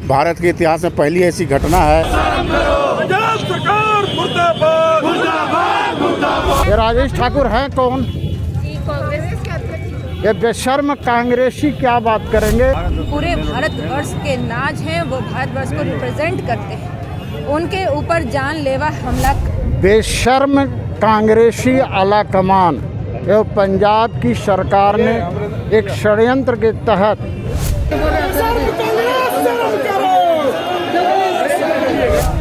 भारत के इतिहास में पहली ऐसी घटना है। पंजाब सरकार मुर्दाबाद मुर्दाबाद मुर्दाबाद। ये राजेश ठाकुर हैं कौन? कांग्रेस के अध्यक्ष। ये बेशर्म कांग्रेसी क्या बात करेंगे? पूरे भारतवर्ष के नाज हैं, वो भारतवर्ष को रिप्रेजेंट करते हैं, उनके ऊपर जानलेवा हमला। बेशर्म कांग्रेसी आला कमान, ये पंजाब की सरकार ने एक षड्यंत्र के तहत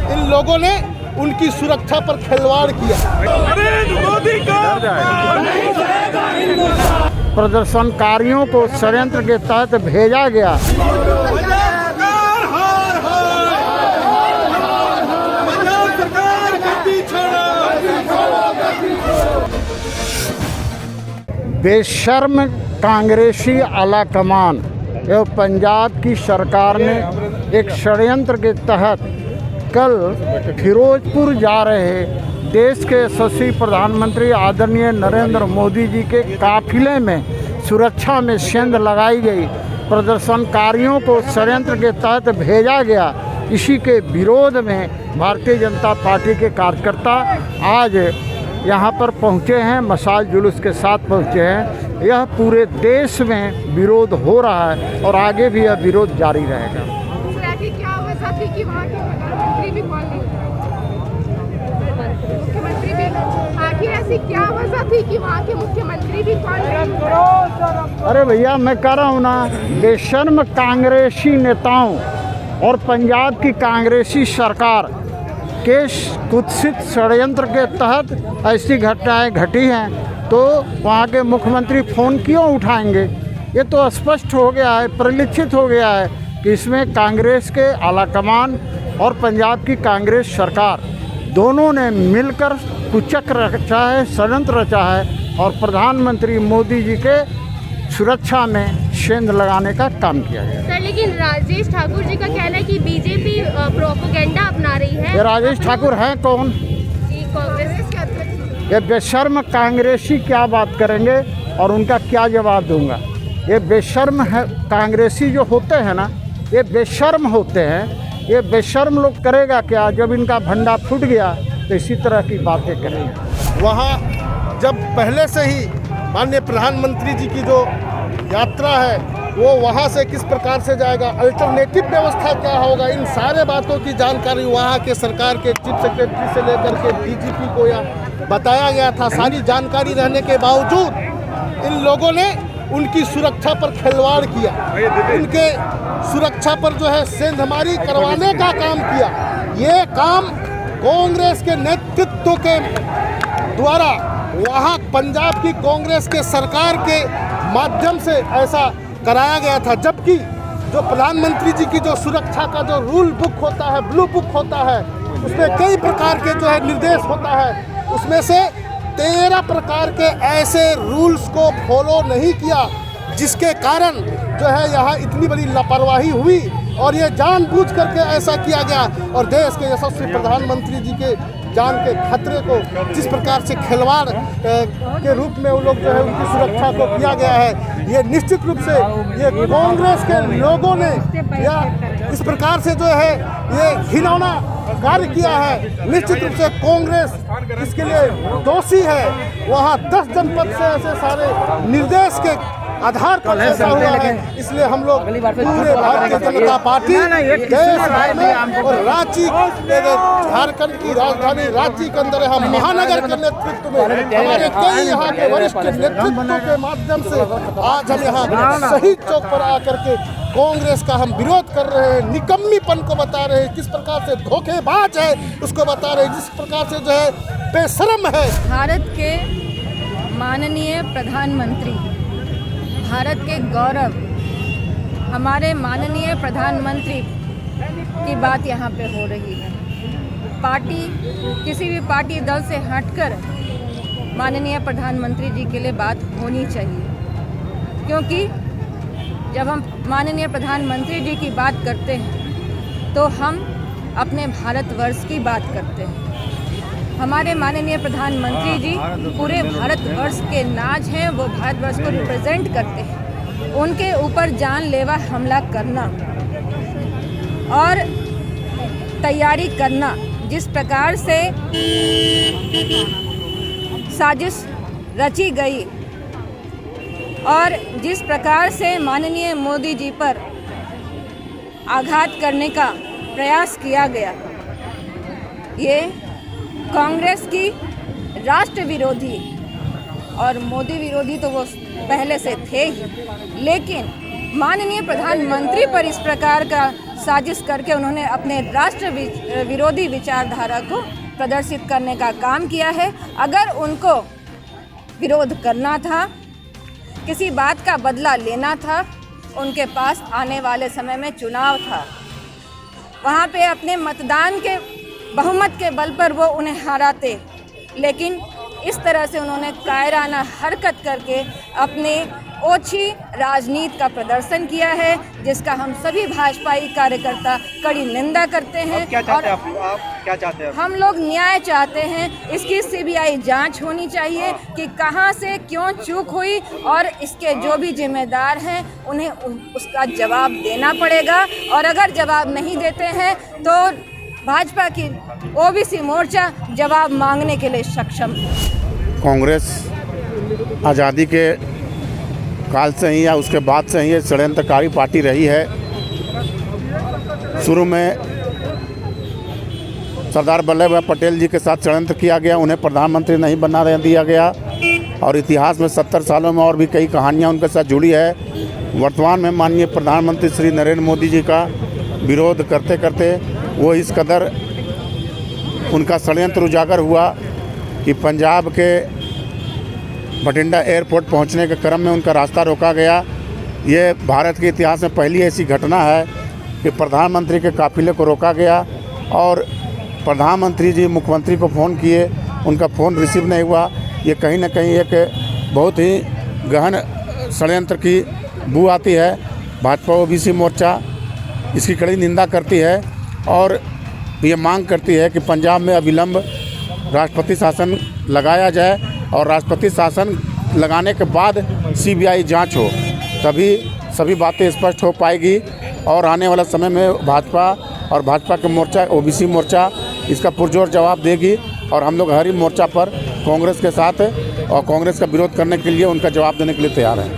इन लोगों ने उनकी सुरक्षा पर खिलवाड़ किया। नरेंद्र मोदी का प्रदर्शनकारियों को षड्यंत्र के तहत भेजा गया। बेशर्म कांग्रेसी आला कमान, ये पंजाब की सरकार ने एक षड्यंत्र के तहत कल फिरोजपुर जा रहे देश के यशस्वी प्रधानमंत्री आदरणीय नरेंद्र मोदी जी के काफिले में सुरक्षा में सेंध लगाई गई। प्रदर्शनकारियों को षड्यंत्र के तहत भेजा गया। इसी के विरोध में भारतीय जनता पार्टी के कार्यकर्ता आज यहाँ पर पहुँचे हैं, मशाल जुलूस के साथ पहुँचे हैं। यह पूरे देश में विरोध हो रहा है और आगे भी यह विरोध जारी रहेगा। क्या वजह थी कि वहाँ के प्रधानमंत्री भी कॉल नहीं मुख्यमंत्री भी, आखिर ऐसी क्या वजह थी कि वहाँ के मुख्यमंत्री भी कॉल नहीं? अरे भैया, मैं कह रहा हूँ ना, बेशर्म कांग्रेसी नेताओं और पंजाब की कांग्रेसी सरकार के कुत्सित षड्यंत्र के तहत ऐसी घटनाएं घटी हैं, तो वहाँ के मुख्यमंत्री फ़ोन क्यों उठाएंगे? ये तो स्पष्ट हो गया है, परिलक्षित हो गया है कि इसमें कांग्रेस के आलाकमान और पंजाब की कांग्रेस सरकार दोनों ने मिलकर कुचक्र रचा है, षड्यंत्र रचा है और प्रधानमंत्री मोदी जी के सुरक्षा में सेंध लगाने का काम किया गया। सर, लेकिन राजेश ठाकुर जी का कहना है कि बीजेपी प्रोपेगेंडा अपना रही है। ये राजेश ठाकुर हैं कौन? कांग्रेस के अध्यक्ष। ये बेशर्म कांग्रेसी क्या बात करेंगे और उनका क्या जवाब दूंगा? ये बेशर्म है कांग्रेसी जो होते हैं ना, ये बेशर्म होते हैं। ये बेशर्म लोग करेगा क्या? जब इनका भंडा फूट गया तो इसी तरह की बातें करेंगे। वहाँ जब पहले से ही माननीय प्रधानमंत्री जी की जो यात्रा है वो वहाँ से किस प्रकार से जाएगा, अल्टरनेटिव व्यवस्था क्या होगा, इन सारे बातों की जानकारी वहाँ के सरकार के चीफ सेक्रेटरी से लेकर के डीजीपी को यहाँ बताया गया था। सारी जानकारी रहने के बावजूद इन लोगों ने उनकी सुरक्षा पर खिलवाड़ किया, उनके सुरक्षा पर जो है सेंधमारी करवाने का काम किया। ये काम कांग्रेस के नेतृत्व के द्वारा वहाँ पंजाब की कांग्रेस के सरकार के माध्यम से ऐसा कराया गया था। जबकि जो प्रधानमंत्री जी की जो सुरक्षा का जो रूल बुक होता है, ब्लू बुक होता है, उसमें कई प्रकार के जो है निर्देश होता है, उसमें से 13 प्रकार के ऐसे रूल्स को फॉलो नहीं किया, जिसके कारण जो है यहाँ इतनी बड़ी लापरवाही हुई और ये जानबूझ करके ऐसा किया गया और देश के यशस्वी प्रधानमंत्री जी के जान के खतरे को जिस प्रकार से खिलवाड़ के रूप में वो लोग जो है उनकी सुरक्षा को किया गया है, ये निश्चित रूप से ये कांग्रेस के लोगों ने या इस प्रकार से जो है ये घिनौना कार्य किया है। निश्चित रूप से कांग्रेस इसके लिए दोषी है। वहाँ 10 जनपद से ऐसे सारे निर्देश के आधार पर ऐसा हुआ है, इसलिए हम लोग पूरे भारतीय जनता पार्टी देश भर में और रांची झारखंड की राजधानी रांची के अंदर हम महानगर के नेतृत्व में हमारे कई यहाँ के वरिष्ठ नेतृत्व के माध्यम से आज हम यहाँ शहीद चौक पर आकर के कांग्रेस का हम विरोध कर रहे हैं, निकम्मीपन को बता रहे हैं, किस प्रकार से धोखेबाज है उसको बता रहे हैं, जिस प्रकार से जो है बेशर्म है। भारत के माननीय प्रधानमंत्री, भारत के गौरव, हमारे माननीय प्रधानमंत्री की बात यहाँ पे हो रही है। पार्टी, किसी भी पार्टी दल से हटकर माननीय प्रधानमंत्री जी के लिए बात होनी चाहिए, क्योंकि जब हम माननीय प्रधानमंत्री जी की बात करते हैं तो हम अपने भारतवर्ष की बात करते हैं। हमारे माननीय प्रधानमंत्री जी पूरे भारतवर्ष के नाज हैं, वो भारतवर्ष को रिप्रेजेंट करते हैं। उनके ऊपर जानलेवा हमला करना और तैयारी करना, जिस प्रकार से साजिश रची गई और जिस प्रकार से माननीय मोदी जी पर आघात करने का प्रयास किया गया, ये कांग्रेस की राष्ट्र विरोधी और मोदी विरोधी तो वो पहले से थे ही, लेकिन माननीय प्रधानमंत्री पर इस प्रकार का साजिश करके उन्होंने अपने राष्ट्र विरोधी विचारधारा को प्रदर्शित करने का काम किया है। अगर उनको विरोध करना था, किसी बात का बदला लेना था, उनके पास आने वाले समय में चुनाव था, वहाँ पे अपने मतदान के बहुमत के बल पर वो उन्हें हराते, लेकिन इस तरह से उन्होंने कायराना हरकत करके अपने ओछी राजनीति का प्रदर्शन किया है, जिसका हम सभी भाजपाई कार्यकर्ता कड़ी निंदा करते हैं। क्या चाहते हैं आप क्या चाहते हैं? हम लोग न्याय चाहते हैं। इसकी सीबीआई जांच होनी चाहिए कि कहां से क्यों चूक हुई और इसके जो भी जिम्मेदार हैं उन्हें उसका जवाब देना पड़ेगा, और अगर जवाब नहीं देते हैं तो भाजपा की ओबीसी मोर्चा जवाब मांगने के लिए सक्षम है। कांग्रेस आज़ादी के काल से ही या उसके बाद से ही ये षड्यंत्रकारी पार्टी रही है। शुरू में सरदार वल्लभ भाई पटेल जी के साथ षड्यंत्र किया गया, उन्हें प्रधानमंत्री नहीं बना दिया गया, और इतिहास में 70 सालों में और भी कई कहानियां उनके साथ जुड़ी है। वर्तमान में माननीय प्रधानमंत्री श्री नरेंद्र मोदी जी का विरोध करते करते वो इस कदर उनका षड्यंत्र उजागर हुआ कि पंजाब के बठिंडा एयरपोर्ट पहुंचने के क्रम में उनका रास्ता रोका गया। ये भारत के इतिहास में पहली ऐसी घटना है कि प्रधानमंत्री के काफिले को रोका गया और प्रधानमंत्री जी मुख्यमंत्री को फ़ोन किए, उनका फ़ोन रिसीव नहीं हुआ। ये कहीं ना कहीं एक बहुत ही गहन षड्यंत्र की बू आती है। भाजपा ओबीसी मोर्चा इसकी कड़ी निंदा करती है और ये मांग करती है कि पंजाब में अविलंब राष्ट्रपति शासन लगाया जाए और राष्ट्रपति शासन लगाने के बाद सीबीआई जांच हो, तभी सभी बातें स्पष्ट हो पाएगी और आने वाला समय में भाजपा और भाजपा के मोर्चा ओबीसी मोर्चा इसका पुरजोर जवाब देगी और हम लोग हर ही मोर्चा पर कांग्रेस के साथ और कांग्रेस का विरोध करने के लिए उनका जवाब देने के लिए तैयार हैं।